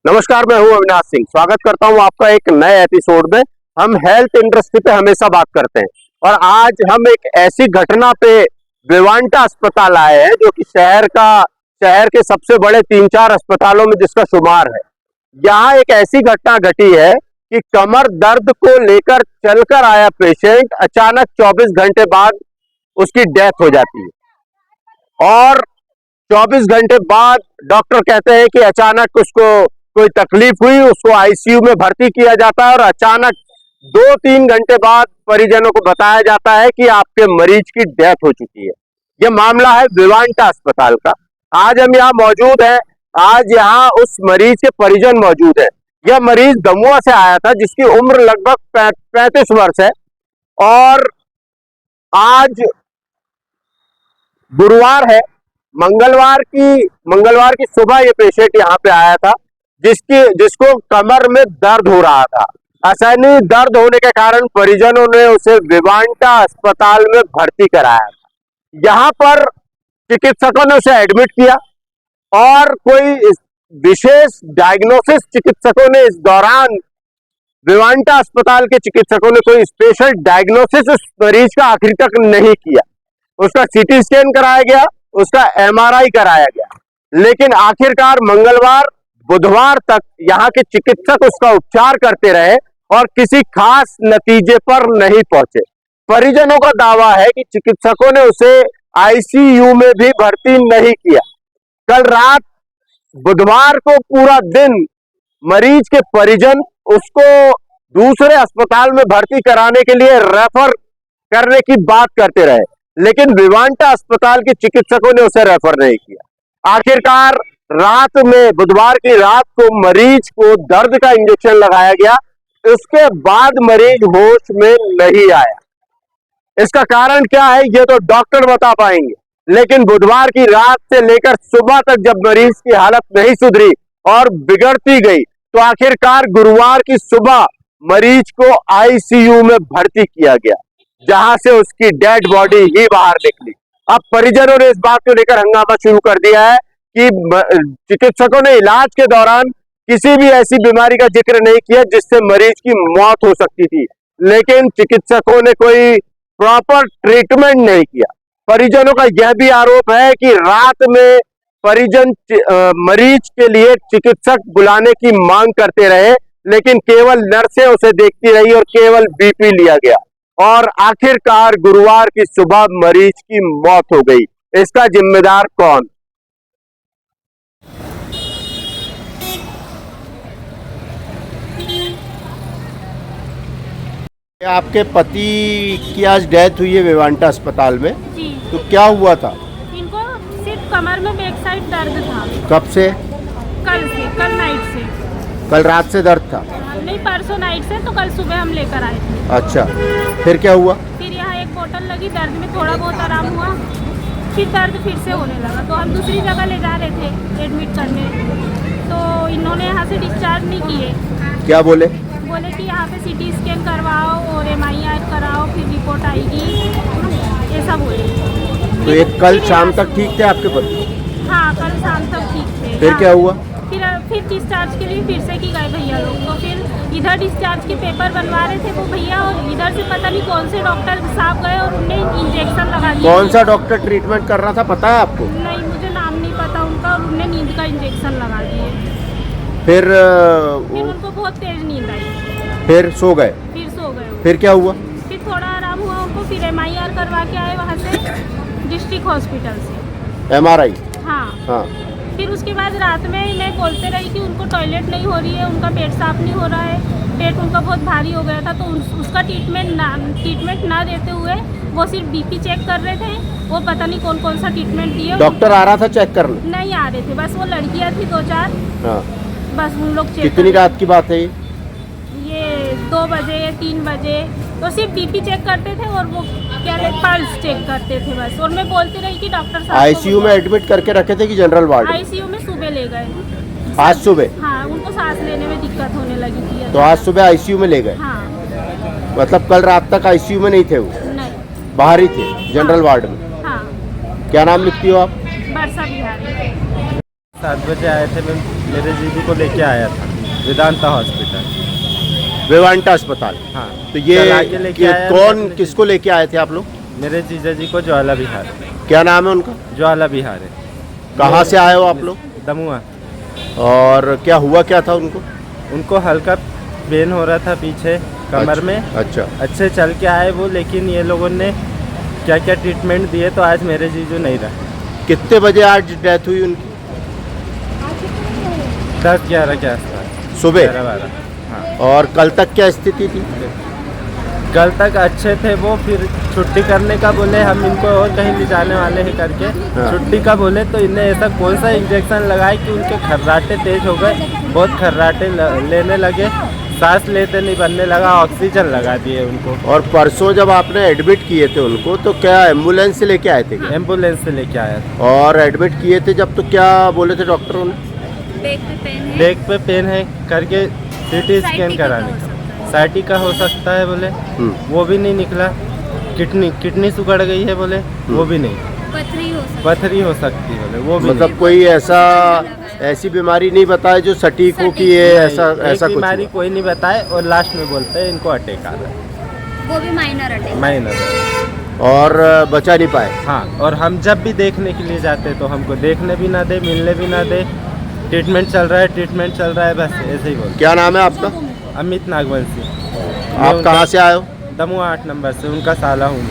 नमस्कार, मैं हूं अविनाश सिंह। स्वागत करता हूं आपका एक नए एपिसोड में। हम हेल्थ इंडस्ट्री पे हमेशा बात करते हैं और आज हम एक ऐसी घटना पे विवांटा अस्पताल आए हैं जो कि शहर के सबसे बड़े 3-4 अस्पतालों में जिसका शुमार है। यहाँ एक ऐसी घटना घटी है कि कमर दर्द को लेकर चलकर आया पेशेंट अचानक 24 घंटे बाद उसकी डेथ हो जाती है और 24 घंटे बाद डॉक्टर कहते हैं कि अचानक उसको कोई तकलीफ हुई, उसको आईसीयू में भर्ती किया जाता है और अचानक 2-3 घंटे बाद परिजनों को बताया जाता है कि आपके मरीज की डेथ हो चुकी है। यह मामला है विवांटा अस्पताल का। आज हम यहाँ मौजूद हैं। आज यहाँ उस मरीज के परिजन मौजूद है। यह मरीज दमुआ से आया था जिसकी उम्र लगभग 35 वर्ष है और आज गुरुवार है। मंगलवार की सुबह ये पेशेंट यहाँ पे आया था जिसको कमर में दर्द हो रहा था। असहनीय दर्द होने के कारण परिजनों ने उसे विवांटा अस्पताल में भर्ती कराया था। यहाँ पर चिकित्सकों ने उसे एडमिट किया और कोई विशेष डायग्नोसिस चिकित्सकों ने इस दौरान विवांटा अस्पताल के चिकित्सकों ने कोई स्पेशल डायग्नोसिस उस मरीज का आखिर तक नहीं किया। उसका सीटी स्कैन कराया गया, उसका एमआरआई कराया गया, लेकिन आखिरकार बुधवार तक यहाँ के चिकित्सक उसका उपचार करते रहे और किसी खास नतीजे पर नहीं पहुंचे। परिजनों का दावा है कि चिकित्सकों ने उसे आईसीयू में भी भर्ती नहीं किया। कल रात बुधवार को पूरा दिन मरीज के परिजन उसको दूसरे अस्पताल में भर्ती कराने के लिए रेफर करने की बात करते रहे, लेकिन विवांटा अस्पताल के चिकित्सकों ने उसे रेफर नहीं किया। आखिरकार बुधवार की रात को मरीज को दर्द का इंजेक्शन लगाया गया। उसके बाद मरीज होश में नहीं आया। इसका कारण क्या है ये तो डॉक्टर बता पाएंगे, लेकिन बुधवार की रात से लेकर सुबह तक जब मरीज की हालत नहीं सुधरी और बिगड़ती गई तो आखिरकार गुरुवार की सुबह मरीज को आईसीयू में भर्ती किया गया, जहां से उसकी डेड बॉडी ही बाहर निकली। अब परिजनों ने इस बात को लेकर हंगामा शुरू कर दिया है कि चिकित्सकों ने इलाज के दौरान किसी भी ऐसी बीमारी का जिक्र नहीं किया जिससे मरीज की मौत हो सकती थी, लेकिन चिकित्सकों ने कोई प्रॉपर ट्रीटमेंट नहीं किया। परिजनों का यह भी आरोप है कि रात में परिजन मरीज के लिए चिकित्सक बुलाने की मांग करते रहे, लेकिन केवल नर्सें उसे देखती रही और केवल बीपी लिया गया और आखिरकार गुरुवार की सुबह मरीज की मौत हो गई। इसका जिम्मेदार कौन? आपके पति की आज डेथ हुई है विवांटा अस्पताल में जी। तो क्या हुआ था? इनको सिर्फ कमर में बैक साइड दर्द था। कब से? कल नाइट से। कल रात से दर्द था? नहीं, परसों नाइट से। तो कल सुबह हम लेकर आए थे। अच्छा, फिर क्या हुआ? फिर यहाँ एक बोतल लगी, दर्द में थोड़ा बहुत आराम हुआ, फिर दर्द फिर से होने लगा। तो हम दूसरी जगह ले जा रहे थे एडमिट करने, तो इन्होंने यहाँ से डिस्चार्ज नहीं किए। क्या बोले कि यहाँ पे सीटी स्कैन करवाओ और एमआरआई कराओ, फिर रिपोर्ट आएगी, ऐसा बोले। तो एक कल शाम तक ठीक थे आपके पति? हाँ, कल शाम तक ठीक थे। फिर क्या हुआ? फिर डिस्चार्ज के लिए फिर से की गए भैया लोग। तो फिर इधर डिस्चार्ज के पेपर बनवा रहे थे वो भैया, और इधर से पता नहीं कौन से डॉक्टर साहब गए और उन्हें इंजेक्शन लगा दिया। कौन सा डॉक्टर ट्रीटमेंट कर रहा था पता है आपको? नहीं, मुझे नाम नहीं पता उनका, और उन्हें नींद का इंजेक्शन लगा दिए। फिर उनको बहुत तेज नींद आई। फिर सो गए? फिर क्या हुआ? फिर थोड़ा आराम हुआ उनको, फिर एमआईआर करवा के आए वहाँ से डिस्ट्रिक्ट हॉस्पिटल से। एमआरआई? हाँ। फिर उसके बाद रात में मैं बोलते रही कि उनको टॉयलेट नहीं हो रही है, उनका पेट साफ नहीं हो रहा है, पेट उनका बहुत भारी हो गया था। तो उसका ट्रीटमेंट ना देते हुए वो सिर्फ बीपी चेक कर रहे थे। वो पता नहीं कौन सा ट्रीटमेंट दिए। डॉक्टर आ रहा था चेक करने? नहीं आ रहे थे, बस वो लड़कियाँ थी 2-4। हाँ। बस उन लोग चेक। कितनी रात की बात है ये 2 बजे या 3 बजे। तो सिर्फ बीपी चेक करते थे और वो क्या पल्स चेक करते थे बस। और मैं बोलती रही कि डॉक्टर साहब आईसीयू में एडमिट करके रखे थे कि जनरल वार्ड? आईसीयू में सुबह ले गए। आज सुबह? हाँ, उनको सांस लेने में दिक्कत होने लगी थी। तो आज सुबह आईसीयू में ले गए? हाँ। मतलब कल रात तक आईसीयू में नहीं थे वो? नहीं, बाहर ही थे जनरल वार्ड में? हाँ। क्या नाम लिखती हो आप? बरसा बिहारी। 7 बजे आए थे, मैं मेरे जीजू को लेके आया था वेदांता हॉस्पिटल। वेवांटा अस्पताल। हाँ, तो चला के लेके ये आया कौन मैं अपने किसको लेके आए थे आप लोग? मेरे जीजा जी को ज्वाला विहार, क्या नाम है उनका? ज्वाला विहार है। कहाँ से आए हो आप लोग? दमुआ। और क्या हुआ क्या था उनको? उनको हल्का पेन हो रहा था पीछे कमर में। अच्छा। अच्छे चल के आए वो, लेकिन ये लोगों ने क्या क्या ट्रीटमेंट दिए तो आज मेरे जीजू नहीं रहे। कितने बजे आज डेथ हुई उनकी? 10-11 के आसपास, सुबह। 11-12। हाँ, और कल तक क्या स्थिति थी? कल तक अच्छे थे वो, फिर छुट्टी करने का बोले, हम इनको और कहीं ले जाने वाले हैं करके। हाँ। छुट्टी का बोले तो इन्हें ऐसा कौन सा इंजेक्शन लगाए कि उनके खर्राटे तेज हो गए, बहुत खर्राटे लेने लगे, सांस लेते नहीं बनने लगा, ऑक्सीजन लगा दिए उनको। और परसों जब आपने एडमिट किए थे उनको तो क्या एम्बुलेंस से लेके आए थे क्या? एम्बुलेंस से लेके आया था। और एडमिट किए थे जब तो क्या बोले थे डॉक्टरों ने? बैक पे पेन है करके सीटी स्कैन कराने का, साइटिका हो सकता है बोले, वो भी नहीं निकला। किडनी सुगड़ गई है बोले, वो भी नहीं। पथरी हो सकती है बोले, वो भी मतलब नहीं। कोई ऐसी बीमारी नहीं बताए जो सटीक हो कि ये ऐसा एक कुछ बीमारी हुआ? कोई नहीं बताए, और लास्ट में बोलते हैं इनको अटैक आ रहा है, वो भी माइनर अटैक। माइनर। और बचा नहीं पाए। हाँ, और हम जब भी देखने के लिए जाते तो हमको देखने भी ना दे, मिलने भी ना दे। ट्रीटमेंट चल रहा है, बस ऐसे ही बोलते। क्या नाम है आपका? अमित नागवंशी। आप कहाँ से आए हो? दमुआ 8 नंबर से, उनका साला हूँ।